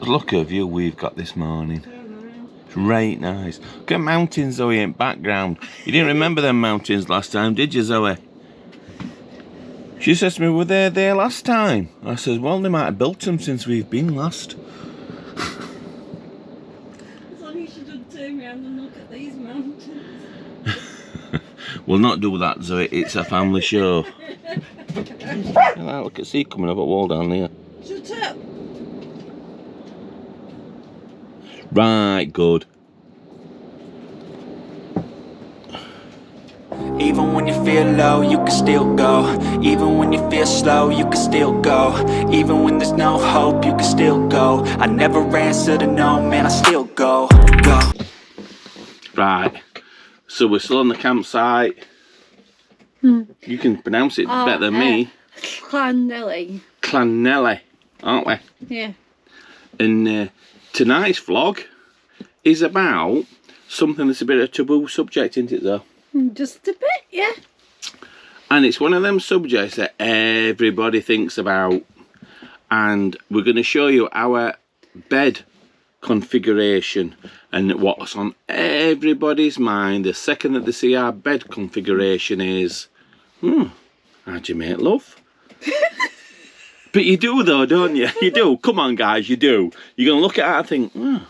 Look at the view we've got this morning. It's right nice. Look at mountains, Zoe, in background. You didn't remember them mountains last time, did you, Zoe? She says to me, were they there last time? I says, well, they might have built them since we've been last. As long as you don't turn around and look at these mountains. We'll not do that, Zoe. It's a family show. Look at sea coming up a wall down there. Shut up. Right, good. Even when you feel low, you can still go. Even when you feel slow, you can still go. Even when there's no hope, you can still go. I never answer to no, man, I still go. Right, so we're still on the campsite. You can pronounce it better than me. Clonelly. Clonelly, aren't we? Yeah. And tonight's vlog is about something that's a bit of a taboo subject, isn't it, though? Just a bit, yeah. And it's one of them subjects that everybody thinks about. And we're going to show you our bed configuration and what's on everybody's mind the second that they see our bed configuration is, how'd you make love? But you do though, don't you? You do. Come on, guys, you do. You're going to look at it and think,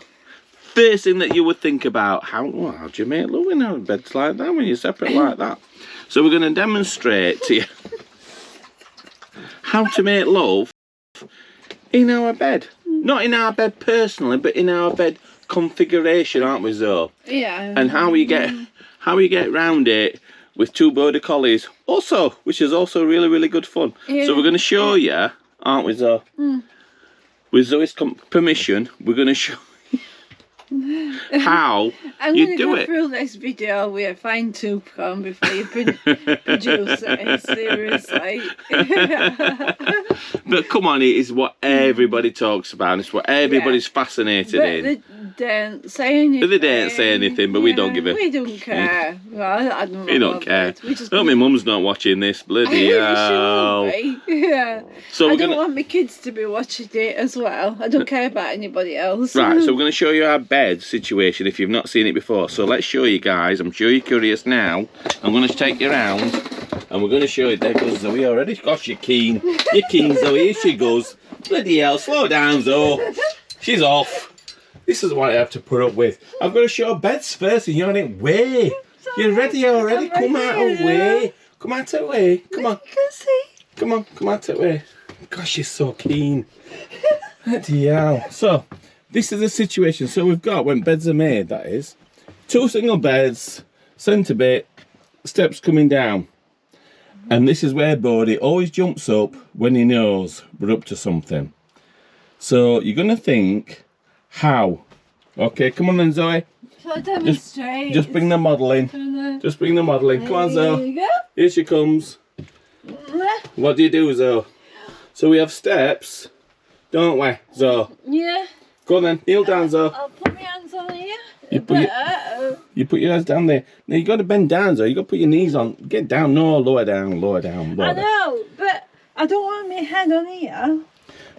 first thing that you would think about, how'd you make love in our beds like that when you're separate like that? So we're going to demonstrate to you how to make love in our bed. Not in our bed personally, but in our bed configuration, aren't we, Zoe? Yeah. And how we get round it with two border collies, also, which is also really, really good fun. Yeah. So we're going to show you, aren't we, Zoe? With Zoe's permission, we're going to show how you do it. I'm going to go through this video with a fine tooth comb before you produce it, seriously. But come on, it is what everybody talks about. It's what everybody's fascinated in. They don't say anything. They don't say anything, but we don't give a... We don't care. Well, I don't know. We don't care. Oh, my mum's not watching this. Bloody hell. Yeah. So I don't want my kids to be watching it as well. I don't care about anybody else. Right, so we're going to show you our bed situation if you've not seen it before. So let's show you guys. I'm sure you're curious now. I'm going to take you around and we're going to show you. There goes Zoe already. Gosh, you're keen. You're keen, Zoe. Here she goes. Bloody hell. Slow down, Zoe. She's off. This is what I have to put up with. I've got to show beds first and you're on it way. You're ready already. Come out of the way. Come out of the way. Come on. Come on. Come out of the way. Gosh, she's so keen. Bloody hell. So, this is the situation. So we've got, when beds are made, that is, 2 single beds, centre bit, steps coming down. And this is where Bodie always jumps up when he knows we're up to something. So you're going to think, how? Okay, come on then, Zoe. Shall I demonstrate? Just bring the model in. Just bring the model in. Come on, Zoe. There you go. Here she comes. What do you do, Zoe? So we have steps, don't we, Zoe? Yeah. Go on then, kneel down, Zoe. I'll put my hands on here. You put your hands down there. Now you got to bend down, Zoe. You got to put your knees on. Get down. No, lower down, lower down, lower I know, but I don't want my head on here.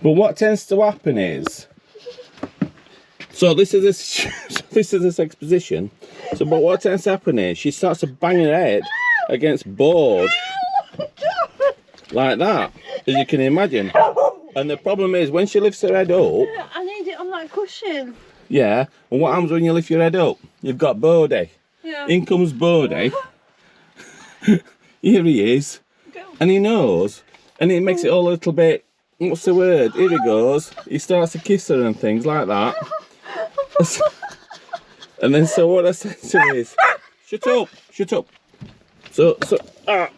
But what tends to happen is, so this is this exposition. So, but what tends to happen is she starts to bang her head against board like that, as you can imagine. And the problem is when she lifts her head up, I need it on that cushion. Yeah, and what happens when you lift your head up? You've got Bodie. Yeah. In comes Bodie. Here he is. And he knows. And it makes it all a little bit, what's the word? Here he goes. He starts to kiss her and things like that. And then so what I said to him is, shut up, shut up. So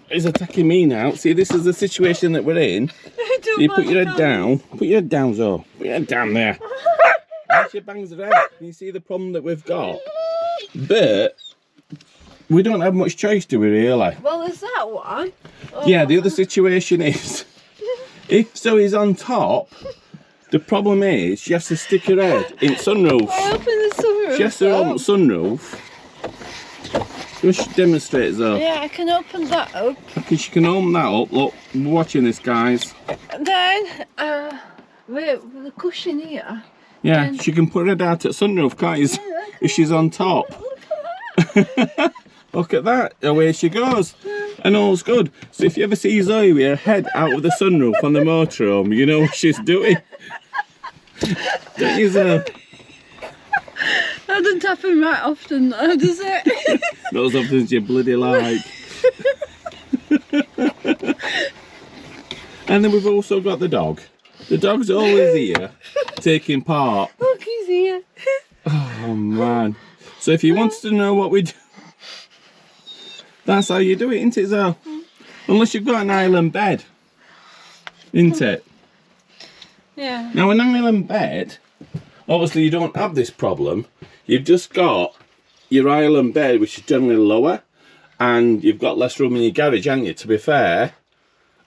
he's attacking me now. See, this is the situation that we're in. So you put your head down. Put your head down, Zoe. Put your head down there. And she bangs her head. You see the problem that we've got? But we don't have much choice, do we, really? Well, there's that one. Oh. Yeah, the other situation is, if Zoe's on top, the problem is she has to stick her head in sunroof. I open the sunroof. She has to open sunroof. Just demonstrate, Zoe. Yeah, I can open that up. Okay, she can open that up. Look, we're watching this, guys. And then, with the cushion here, Yeah, she can put her out at sunroof, can't you? If she's on top. Look at that, away she goes. And all's good. So if you ever see Zoe with her head out of the sunroof on the motorhome, you know what she's doing. Don't you, Zoe? That doesn't happen right often though, does it? Not as often as you bloody like. And then we've also got the dog. The dog's always here, taking part. Look, he's here. Oh man. So if you wanted to know what we do, that's how you do it, isn't it, Zoe? Unless you've got an island bed, isn't it? Yeah. Now an island bed, obviously you don't have this problem. You've just got your island bed, which is generally lower, and you've got less room in your garage, haven't you, to be fair?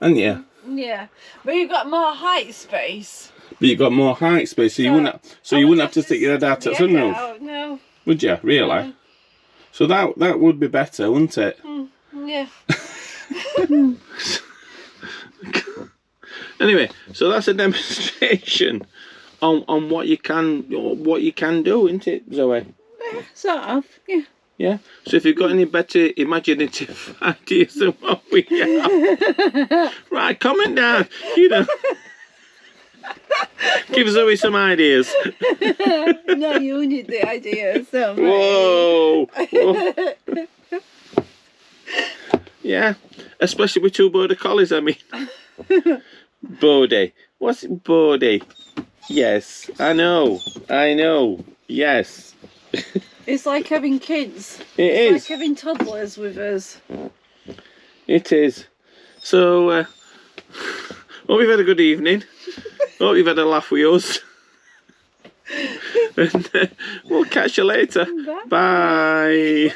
Haven't you? Yeah. But you've got more height space. But you've got more height space, so you wouldn't have to stick your head out at sunroof. Out, no. Would you, really? No. So that would be better, wouldn't it? Yeah. Anyway, so that's a demonstration on what you can do, isn't it, Zoe? Sort of, yeah. Yeah. So if you've got any better imaginative ideas than what we have, right, comment down. You know, give Zoe some ideas. No, you need the idea. So. Whoa. Whoa. Yeah, especially with two border collies. I mean, Bodie. What's it, Bodie? Yes, I know. Yes. It's like having kids. It's like having toddlers with us. It is. So, hope you've had a good evening. Hope you've had a laugh with us. And we'll catch you later. Bye. Bye.